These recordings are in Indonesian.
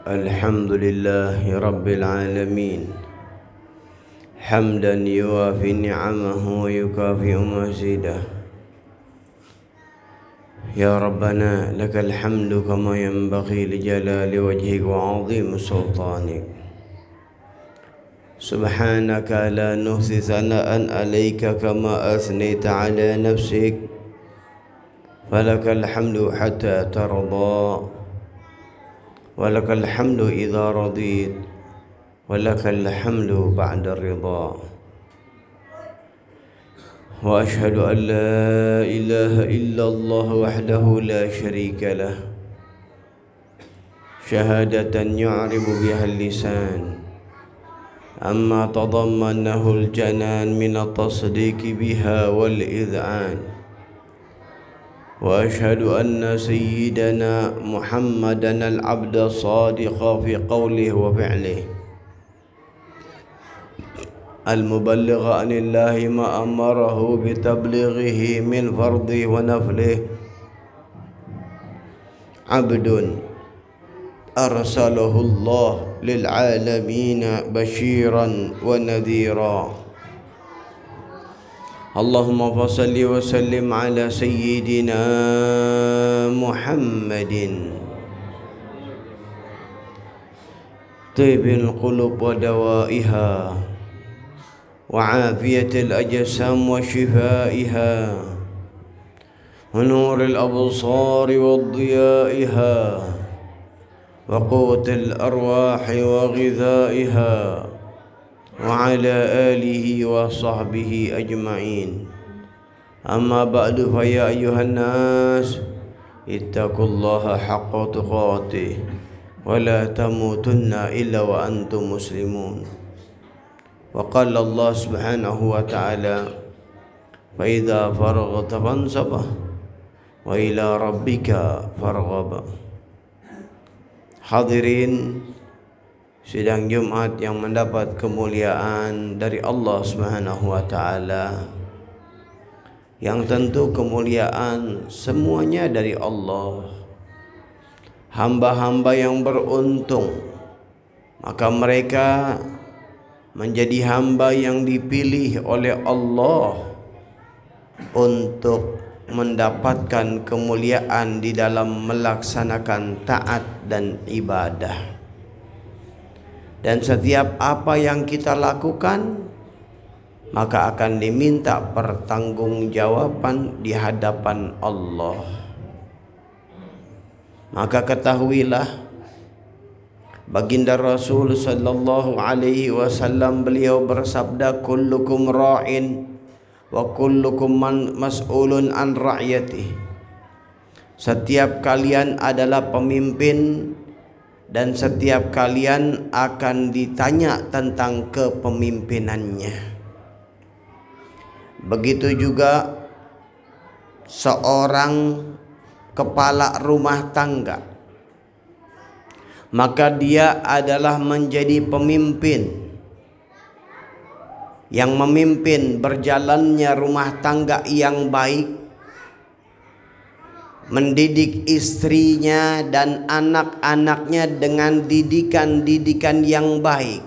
الحمد لله رب العالمين حمدا يوافي نعمه ويكافئ مزيده. يا ربنا لك الحمد كما ينبغي لجلال وجهك وعظيم سلطانك. سبحانك لا نحصي ثناء عليك كما أثنيت على نفسك، فلك الحمد حتى ترضى، ولك الحمد إذا رضيت، ولك الحمد بعد الرضا. وأشهد أن لا إله إلا الله وحده لا شريك له شهادة يعرب بها اللسان أما تضمنه الجنان من التصديق بها والإذعان. وأشهد أن سيدنا محمدًا العبد الصادق في قوله وفعله المبلغ عن الله ما أمره بتبليغه من فرضه ونفله، عبد أرسله الله للعالمين بشيرا ونذيرا. اللهم صل وسلم على سيدنا محمد طيب القلوب ودوائها وعافية الأجسام وشفائها ونور الأبصار وضيائها وقوة الأرواح وغذائها وعلى آله وصحبه أجمعين. أما بعد، فيا أيها الناس اتقوا الله حق تقاته ولا تموتن إلا وأنتم مسلمون. وقال الله سبحانه وتعالى: فإذا فرغت فانصب وإلى ربك فارغب. Hadirin sidang Jumat yang mendapat kemuliaan dari Allah Subhanahu wa taala, yang tentu kemuliaan semuanya dari Allah. Hamba-hamba yang beruntung, maka mereka menjadi hamba yang dipilih oleh Allah untuk mendapatkan kemuliaan di dalam melaksanakan taat dan ibadah. Dan setiap apa yang kita lakukan maka akan diminta pertanggungjawaban di hadapan Allah. Maka ketahuilah, baginda Rasul sallallahu alaihi wasallam, beliau bersabda, kullukum ra'in wa kullukum mas'ulun an ra'yatihi. Setiap kalian adalah pemimpin dan setiap kalian akan ditanya tentang kepemimpinannya. Begitu juga seorang kepala rumah tangga, maka dia adalah menjadi pemimpin yang memimpin berjalannya rumah tangga yang baik, mendidik istrinya dan anak-anaknya dengan didikan-didikan yang baik.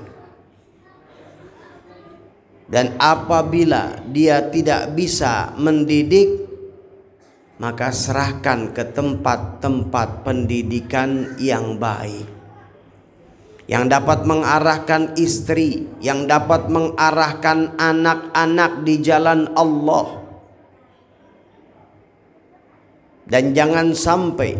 Dan apabila dia tidak bisa mendidik, maka serahkan ke tempat-tempat pendidikan yang baik, yang dapat mengarahkan istri, yang dapat mengarahkan anak-anak di jalan Allah. Dan jangan sampai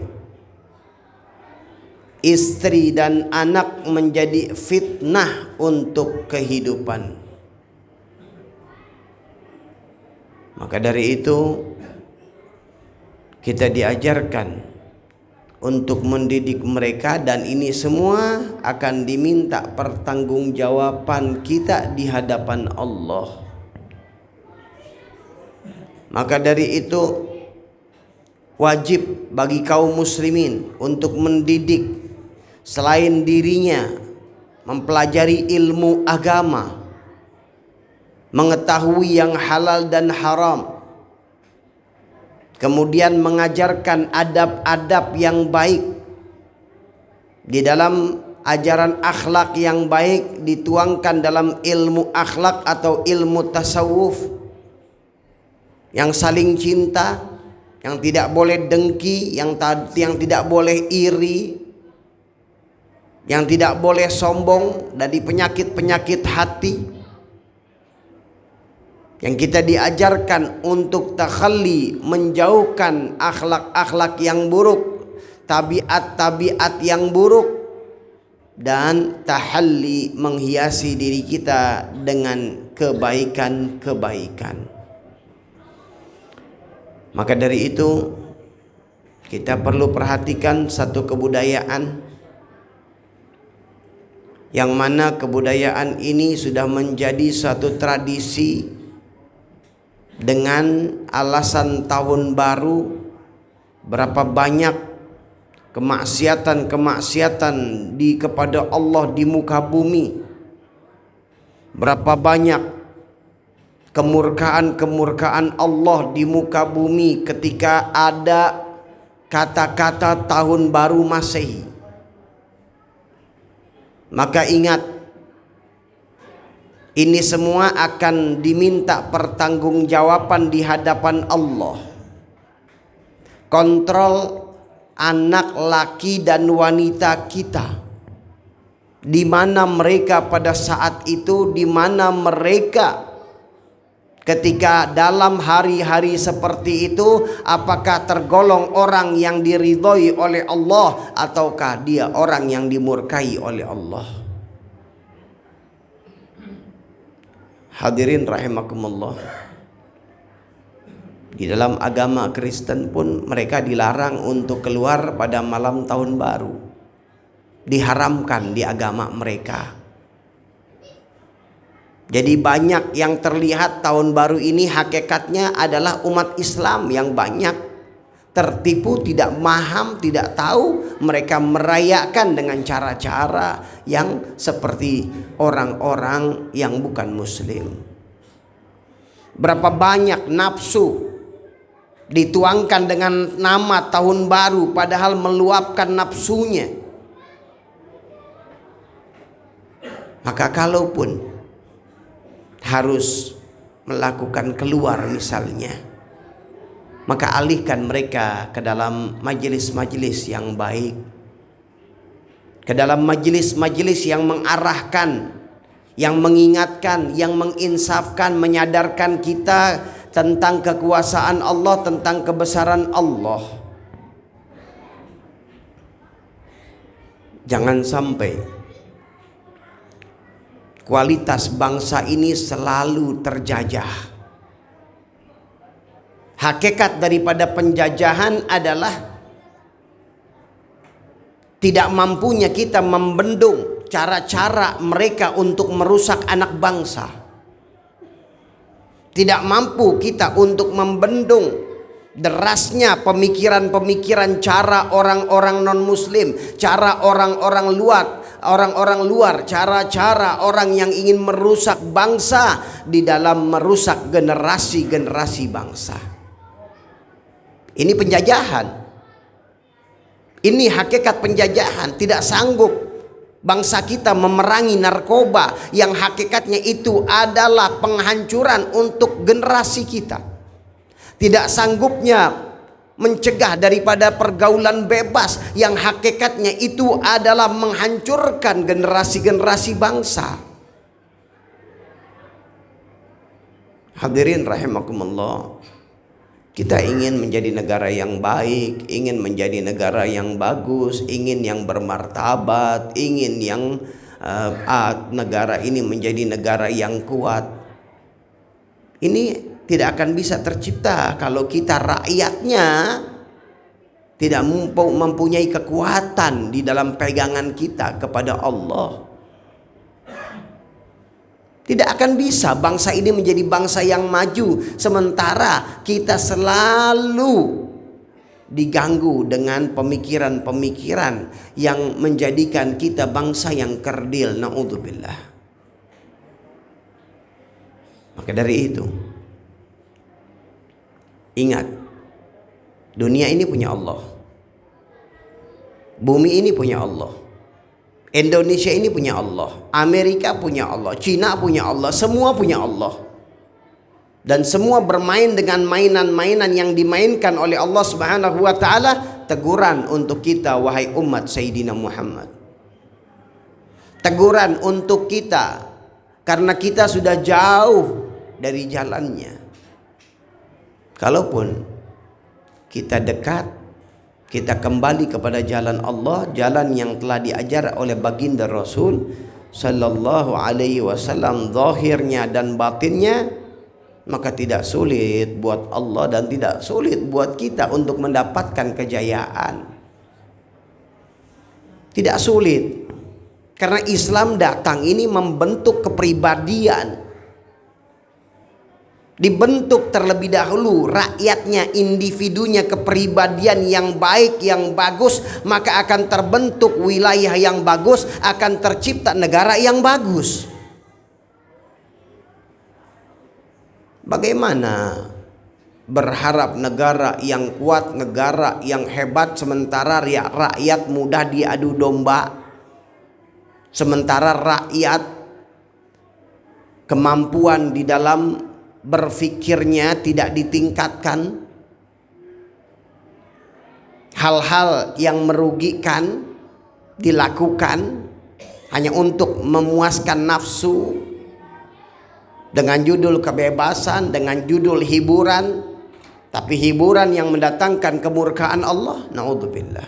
istri dan anak menjadi fitnah untuk kehidupan. Maka dari itu kita diajarkan untuk mendidik mereka, dan ini semua akan diminta pertanggungjawaban kita di hadapan Allah. Maka dari itu wajib bagi kaum muslimin untuk mendidik selain dirinya, mempelajari ilmu agama, mengetahui yang halal dan haram, kemudian mengajarkan adab-adab yang baik di dalam ajaran akhlak yang baik dituangkan dalam ilmu akhlak atau ilmu tasawuf, yang saling cinta, yang tidak boleh dengki, yang tidak boleh iri, yang tidak boleh sombong, dari penyakit-penyakit hati. Yang kita diajarkan untuk takhalli, menjauhkan akhlak-akhlak yang buruk, tabiat-tabiat yang buruk, dan tahalli, menghiasi diri kita dengan kebaikan-kebaikan. Maka dari itu kita perlu perhatikan satu kebudayaan yang mana kebudayaan ini sudah menjadi suatu tradisi. Dengan alasan tahun baru, berapa banyak kemaksiatan-kemaksiatan kepada Allah di muka bumi, berapa banyak kemurkaan-kemurkaan Allah di muka bumi ketika ada kata-kata tahun baru Masehi. Maka ingat, ini semua akan diminta pertanggungjawaban di hadapan Allah. Kontrol anak laki dan wanita kita, di mana mereka pada saat itu, di mana mereka ketika dalam hari-hari seperti itu, apakah tergolong orang yang diridhoi oleh Allah ataukah dia orang yang dimurkai oleh Allah. Hadirin rahimakumullah. Di dalam agama Kristen pun mereka dilarang untuk keluar pada malam tahun baru. Diharamkan di agama mereka. Jadi banyak yang terlihat tahun baru ini hakikatnya adalah umat Islam yang banyak tertipu, tidak paham, tidak tahu. Mereka merayakan dengan cara-cara yang seperti orang-orang yang bukan muslim. Berapa banyak nafsu dituangkan dengan nama tahun baru padahal meluapkan nafsunya. Maka kalaupun harus melakukan keluar misalnya, maka alihkan mereka ke dalam majelis-majelis yang baik, ke dalam majelis-majelis yang mengarahkan, yang mengingatkan, yang menginsafkan, menyadarkan kita tentang kekuasaan Allah, tentang kebesaran Allah. Jangan sampai kualitas bangsa ini selalu terjajah. Hakikat daripada penjajahan adalah tidak mampunya kita membendung cara-cara mereka untuk merusak anak bangsa. Tidak mampu kita untuk membendung derasnya pemikiran-pemikiran cara orang-orang non-muslim, cara orang-orang luar, cara-cara orang yang ingin merusak bangsa di dalam merusak generasi-generasi bangsa. Ini penjajahan. Ini hakikat penjajahan. Tidak sanggup bangsa kita memerangi narkoba yang hakikatnya itu adalah penghancuran untuk generasi kita. Tidak sanggupnya mencegah daripada pergaulan bebas yang hakikatnya itu adalah menghancurkan generasi-generasi bangsa. Hadirin rahimakumullah. Kita ingin menjadi negara yang baik, ingin menjadi negara yang bagus, ingin yang bermartabat, ingin yang negara ini menjadi negara yang kuat. Ini tidak akan bisa tercipta kalau kita rakyatnya tidak mempunyai kekuatan di dalam pegangan kita kepada Allah. Tidak akan bisa bangsa ini menjadi bangsa yang maju sementara kita selalu diganggu dengan pemikiran-pemikiran yang menjadikan kita bangsa yang kerdil. Na'udzubillah. Maka dari itu, ingat, dunia ini punya Allah, bumi ini punya Allah, Indonesia ini punya Allah, Amerika punya Allah, Cina punya Allah, semua punya Allah. Dan semua bermain dengan mainan-mainan yang dimainkan oleh Allah Subhanahu wa taala. Teguran untuk kita wahai umat Sayyidina Muhammad. Teguran untuk kita karena kita sudah jauh dari jalannya. Kalaupun kita dekat, kita kembali kepada jalan Allah, jalan yang telah diajar oleh baginda Rasul sallallahu alaihi wasallam, zahirnya dan batinnya, maka tidak sulit buat Allah dan tidak sulit buat kita untuk mendapatkan kejayaan. Tidak sulit, karena Islam datang ini membentuk kepribadian. Dibentuk terlebih dahulu rakyatnya, individunya, kepribadian yang baik, yang bagus, maka akan terbentuk wilayah yang bagus, akan tercipta negara yang bagus. Bagaimana berharap negara yang kuat, negara yang hebat, sementara rakyat mudah diadu domba, sementara rakyat kemampuan di dalam berfikirnya tidak ditingkatkan, hal-hal yang merugikan dilakukan hanya untuk memuaskan nafsu, dengan judul kebebasan, dengan judul hiburan, tapi hiburan yang mendatangkan kemurkaan Allah. Naudzubillah.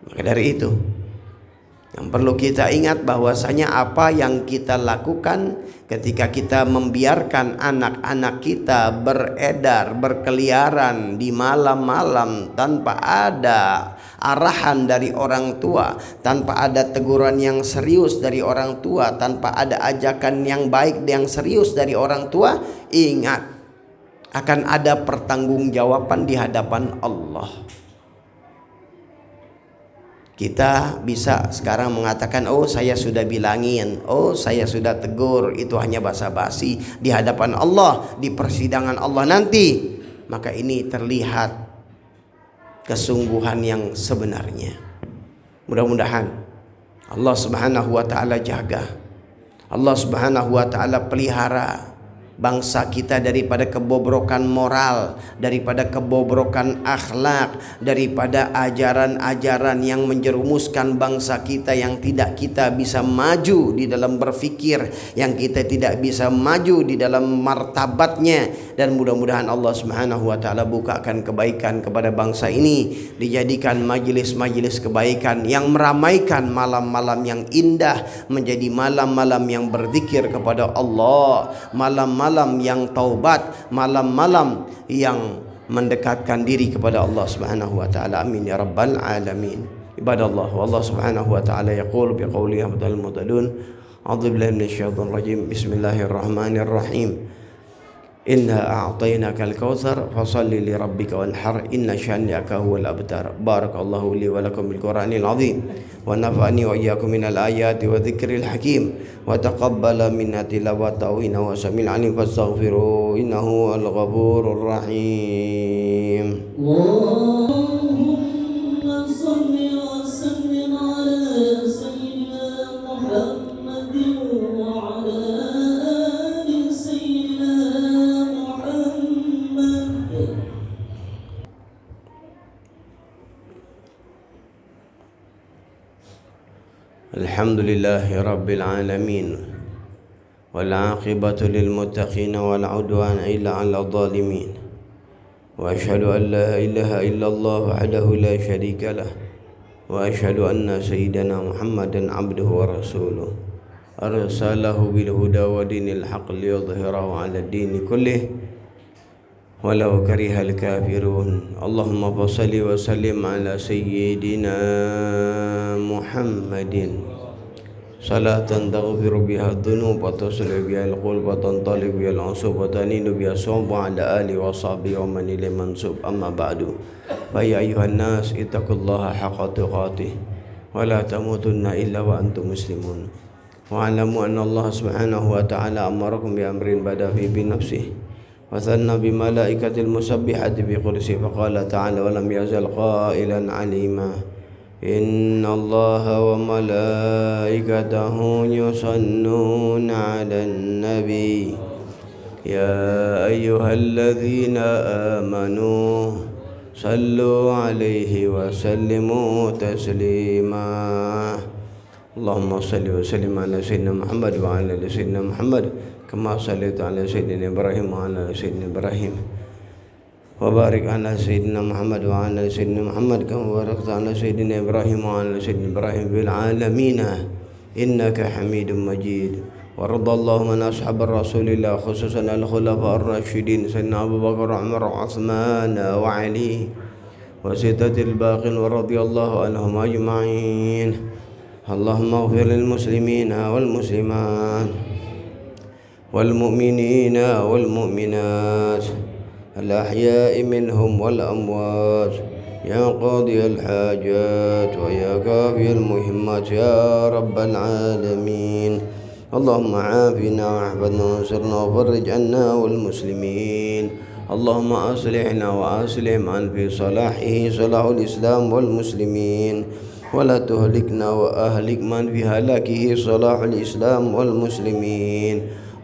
Maka dari itu yang perlu kita ingat bahwasanya apa yang kita lakukan ketika kita membiarkan anak-anak kita beredar, berkeliaran di malam-malam tanpa ada arahan dari orang tua, tanpa ada teguran yang serius dari orang tua, tanpa ada ajakan yang baik yang serius dari orang tua, ingat akan ada pertanggungjawaban di hadapan Allah. Kita bisa sekarang mengatakan, oh saya sudah bilangin, oh saya sudah tegur, itu hanya basa-basi. Di hadapan Allah, di persidangan Allah nanti, maka ini terlihat kesungguhan yang sebenarnya. Mudah-mudahan Allah Subhanahu wa taala jaga, Allah Subhanahu wa taala pelihara bangsa kita daripada kebobrokan moral, daripada kebobrokan akhlak, daripada ajaran-ajaran yang menjerumuskan bangsa kita, yang tidak kita bisa maju di dalam berfikir, yang kita tidak bisa maju di dalam martabatnya. Dan mudah-mudahan Allah Subhanahu wa taala bukakan kebaikan kepada bangsa ini, dijadikan majelis-majelis kebaikan yang meramaikan malam-malam yang indah menjadi malam-malam yang berzikir kepada Allah, malam-malam yang taubat, malam-malam yang mendekatkan diri kepada Allah Subhanahu wa taala. Amin ya rabbal alamin. Ibadallah, wallahu subhanahu wa taala yaqul biqaulihi abdul mutadun. A'udzu billahi minasyaitonir rajim. Bismillahirrahmanirrahim. Inna a'tainakal kautsar fasalli li rabbika wanhar inna syani'aka huwal abtar. Barakallahu li wa lakum bil Qur'anil azim wa nafa'ani wa iyyakum minal ayati wa dzikril hakim wa taqabbala minna tilawatahu innahu samil alim fastaghfiru innahu al ghafurur rahim. Allahumma shalli wa sallim ala sayyidina Muhammadin wa ala ali sayyidina Alhamdulillahi Rabbil Alamin wal aqibatu lil muttaqin wal udwana illa 'alal zalimin wa asyhadu an la ilaha illallah wahdahu la syarika lah wa asyhadu anna sayyidana Muhammadan 'abduhu wa rasuluh arsalahu bil huda wa dinil haqq liyudhhirahu 'ala ad-din kullih walau karihal kafirun. Allahumma salli wa sallim ala sayyidina Muhammadin salatan taghfiru biha dhunub wa tasli biha al-qulub wa tantaliq biha al-usub wa taninu biha as-sawm wa ala ali wa sahbihi wa man ilaihi mansub. Amma ba'du, fa ya ayyuhan nas ittaqullaha haqqa tuqatih wa la tamutunna illa wa antum muslimun wa alamu anna Allah subhanahu wa ta'ala amarakum bi amrin bada fi bi nafsihi وثنى بملائكة المسبحة بقدسه فقال تعالى ولم يزل قائلا عليما إن الله وملائكته يصلون على النبي يا أيها الذين آمنوا صلوا عليه وسلموا تسليما اللهم صل وسلم على سيدنا محمد وعلى آل سيدنا محمد كما صليت على سيدنا إبراهيم وعلى آل سيدنا إبراهيم وبارك على سيدنا محمد وعلى آل سيدنا محمد كما باركت على سيدنا إبراهيم وعلى آل سيدنا إبراهيم في العالمين إنك حميد مجيد وارض اللهم عن أصحاب الرسول الله خصوصا الخلفاء الراشدين سيدنا أبو بكر وعمر وعثمان وعلي وستة الباقين ورضي الله عنهم أجمعين اللهم اغفر للمسلمين والمسلمات والمؤمنين والمؤمنات الأحياء منهم والأموات يا قاضي الحاجات ويا كافي المهمات يا رب العالمين اللهم عافنا واحفظنا وانصرنا وفرج عنا والمسلمين اللهم أصلحنا وأصلح من في صلاحه صلاح الإسلام والمسلمين ولا تهلكنا وأهلك من في هلاكه صلاح الإسلام والمسلمين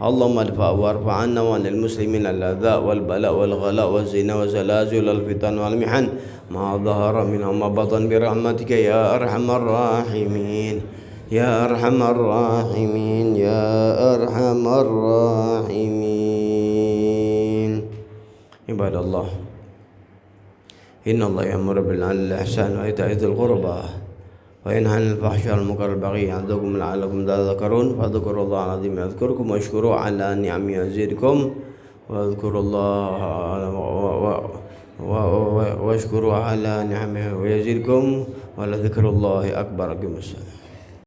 اللهم ادفع وارفع عنا وعن المسلمين الأذى والبلاء والغلاء والزنا وزلازل الفتن والمحن ما ظهر منها وما بطن برحمتك يا أرحم الراحمين يا أرحم الراحمين يا أرحم الراحمين عباد الله إن الله يأمر بالعدل والإحسان وإيتاء ذي القربى وينهى عن الفحشاء والمنكر والبغي يعظكم لعلكم تذكرون فاذكروا الله العظيم يذكركم واشكروه على نعمه يزدكم واذكروا الله واشكروا على نعمه ويزدكم ولذكر الله أكبر.